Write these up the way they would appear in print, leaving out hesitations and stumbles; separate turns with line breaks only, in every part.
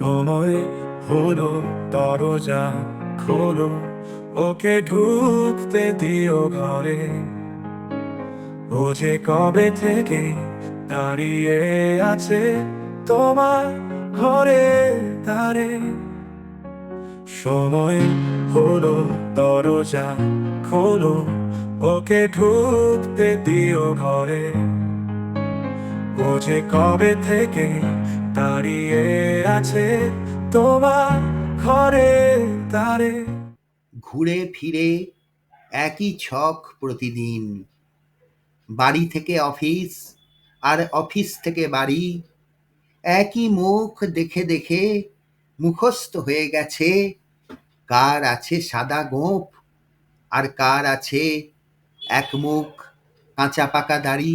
সময় হলো, দরজা খোলো, ওকে ঢুকতে দিও ঘরে। ও যে কবে থেকে দাঁড়িয়ে আছে তোমার ঘরে দ্বারে। সময় হলো, দরজা খোলো, ওকে ঢুকতে দিও ঘরে। ও যে কবে থেকে দাঁড়িয়ে আছে তোমার ঘরে দ্বারে।
ঘুরে ফিরে একই ছক প্রতিদিন, বাড়ি থেকে অফিস আর অফিস থেকে বাড়ি। একই মুখ দেখে দেখে মুখস্থ হয়ে গেছে কার আছে সাদা গোঁফ আর কার আছে এক মুখ কাঁচা পাকা দাড়ি।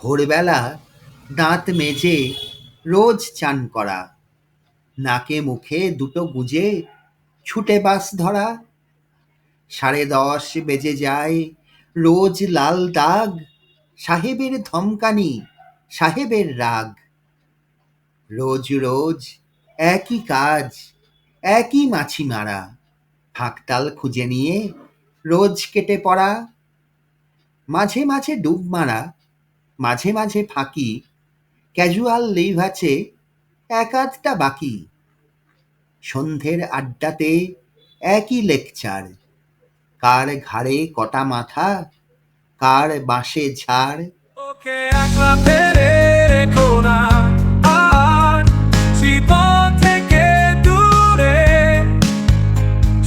ভোরবেলা দাঁত মেজে রোজ চান করা, নাকে মুখে দুটো গুজে ছুটে বাস ধরা। 10:30 বেজে যায়, রোজ লাল দাগ, সাহেবের ধমকানি, সাহেবের রাগ। রোজ রোজ একই কাজ, একই মাছি মারা, ফাঁকতাল খুঁজে নিয়ে রোজ কেটে পড়া। মাঝে মাঝে ডুব মারা, মাঝে মাঝে ফাঁকি, ক্যাজুয়াল লিভ আছে এক আধটা বাকি। সন্ধ্যের আড্ডাতে একই লেকচার, কার ঘাড়ে কটা মাথা, কার বাঁশে ঝাড়।
ওকে একলা ফেলে রেখো না আর, জীবন থেকে দূরে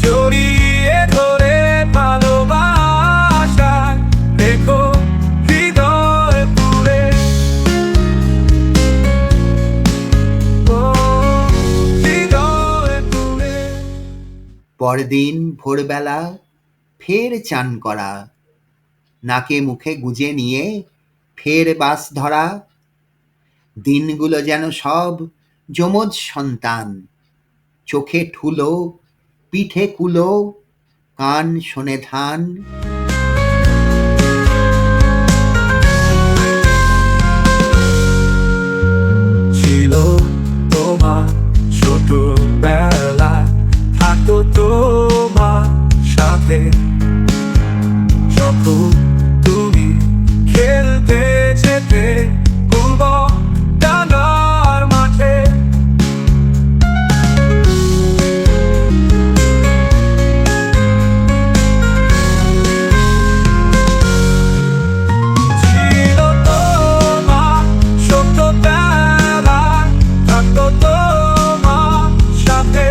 জড়িয়ে ধরে ভালোবাসা রেখো হৃদয় পুরে। ও হৃদয় পুরে।
পরদিন ভোরবেলা ফের চান করা, নাকে মুখে গুজে নিয়ে ফের বাস ধরা। দিনগুলো যেন সব যমজ সন্তান, চোখে ঠুলো, পিঠে কুলো, কান শোনে ধান।
ছিল তোমার ছোটবেলা, থাকতো তোমার সাথে যখন তুমি খেলতে যেতে পূর্ব ডানার মাঠে। ছিল তোমার ছোটবেলা, থাকতো তোমার সাথে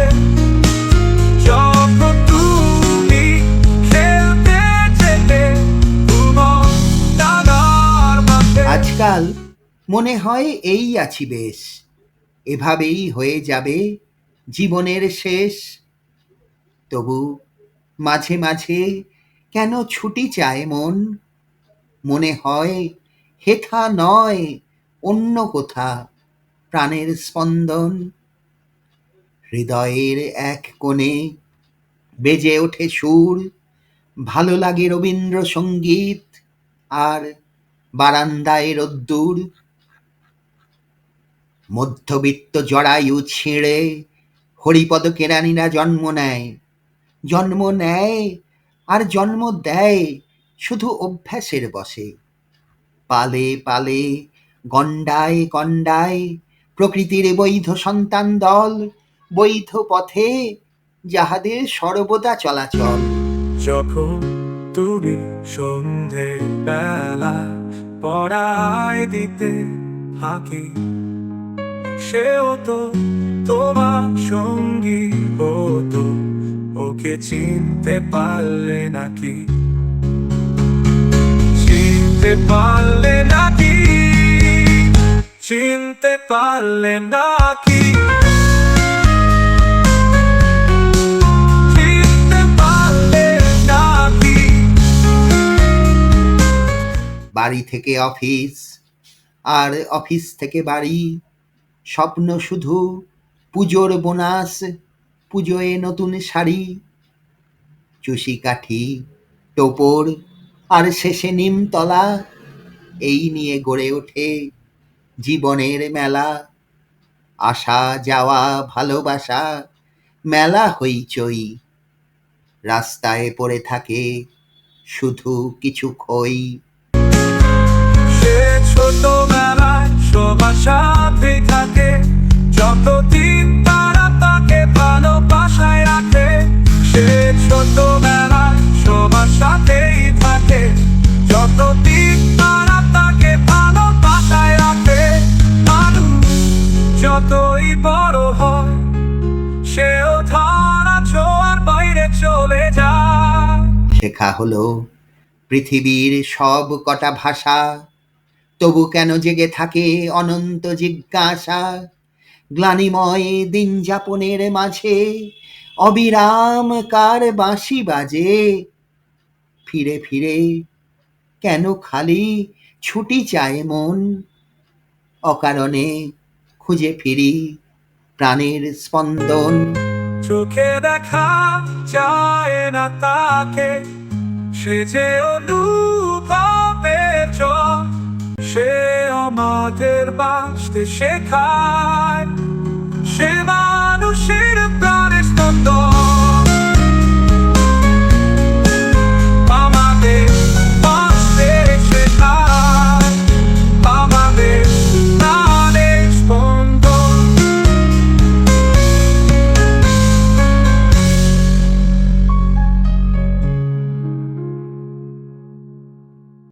যখন তুমি খেলতে যেতে পূর্ব ডানার মাঠে।
আজকাল মনে হয় এই আছি বেশ, এভাবেই হয়ে যাবে জীবনের শেষ। তবু মাঝে মাঝে কেন ছুটি চায় মন, মনে হয় হেথা নয় অন্য কোথা প্রাণের স্পন্দন। হৃদয়ের এক কোণে বেজে ওঠে সুর, ভালো লাগে রবীন্দ্রসঙ্গীত আর বারান্দায় রোদ্দুর। মধ্যবিত্ত জরায়ু ছিঁড়ে হরিপদ কেরানিরা জন্ম নেয়, জন্ম নেয় আর জন্ম দেয় শুধু অভ্যাসের বশে। পালে পালে গণ্ডায় গণ্ডায় প্রকৃতির বৈধ সন্তান দল, বৈধ পথে যাহাদের সর্বদা চলাচল।
যখন তুমি সন্ধে বেলা পড়ায় দিতে থাকি, সেও তো তোমার সঙ্গী হতো। ওকে চিনতে পারলে নাকি, চিনতে পারলে নাকি, চিনতে পারলে নাকি, চিনতে পারলে নাকি।
বাড়ি থেকে অফিস আর অফিস থেকে বাড়ি, স্বপ্ন শুধু পুজোর বোনাস, পুজোয় নতুন শাড়ি। চুষি কাঠি, টোপর আর শেষে নিমতলা, এই নিয়ে গড়ে ওঠে জীবনের মেলা। আসা যাওয়া ভালোবাসা মেলা হইচই, রাস্তায় পড়ে থাকে শুধু কিছু খই।
সে ছোটবেলায় সবার সাথেই থাকে, যতদিন তারা তাকে ভালোবাসায় রাখে। সে ছোটবেলায় সবার সাথেই থাকে, যতদিন তারা তাকে ভালোবাসায় রাখে। মানুষ যতই বড় হয়, সেও ধরা ছোঁয়ার বাইরে চলে যায়।
শেখা হলো পৃথিবীর সব কটা ভাষা, তবু কেন জেগে থাকে অনন্ত জিজ্ঞাসা। গ্লানিময় দিন যাপনের মাঝে অবিরাম কার বাঁশি বাজে, ফিরে ফিরে কেন খালি ছুটি চায় মন, অকারণে খুঁজে ফিরি প্রাণের স্পন্দন।
চোখে দেখা যায় না তাকে, সে যে অনুভবের জল। সে আমাদের বাঁচতে শেখায়, সে মানুষের প্রাণের স্পন্দন।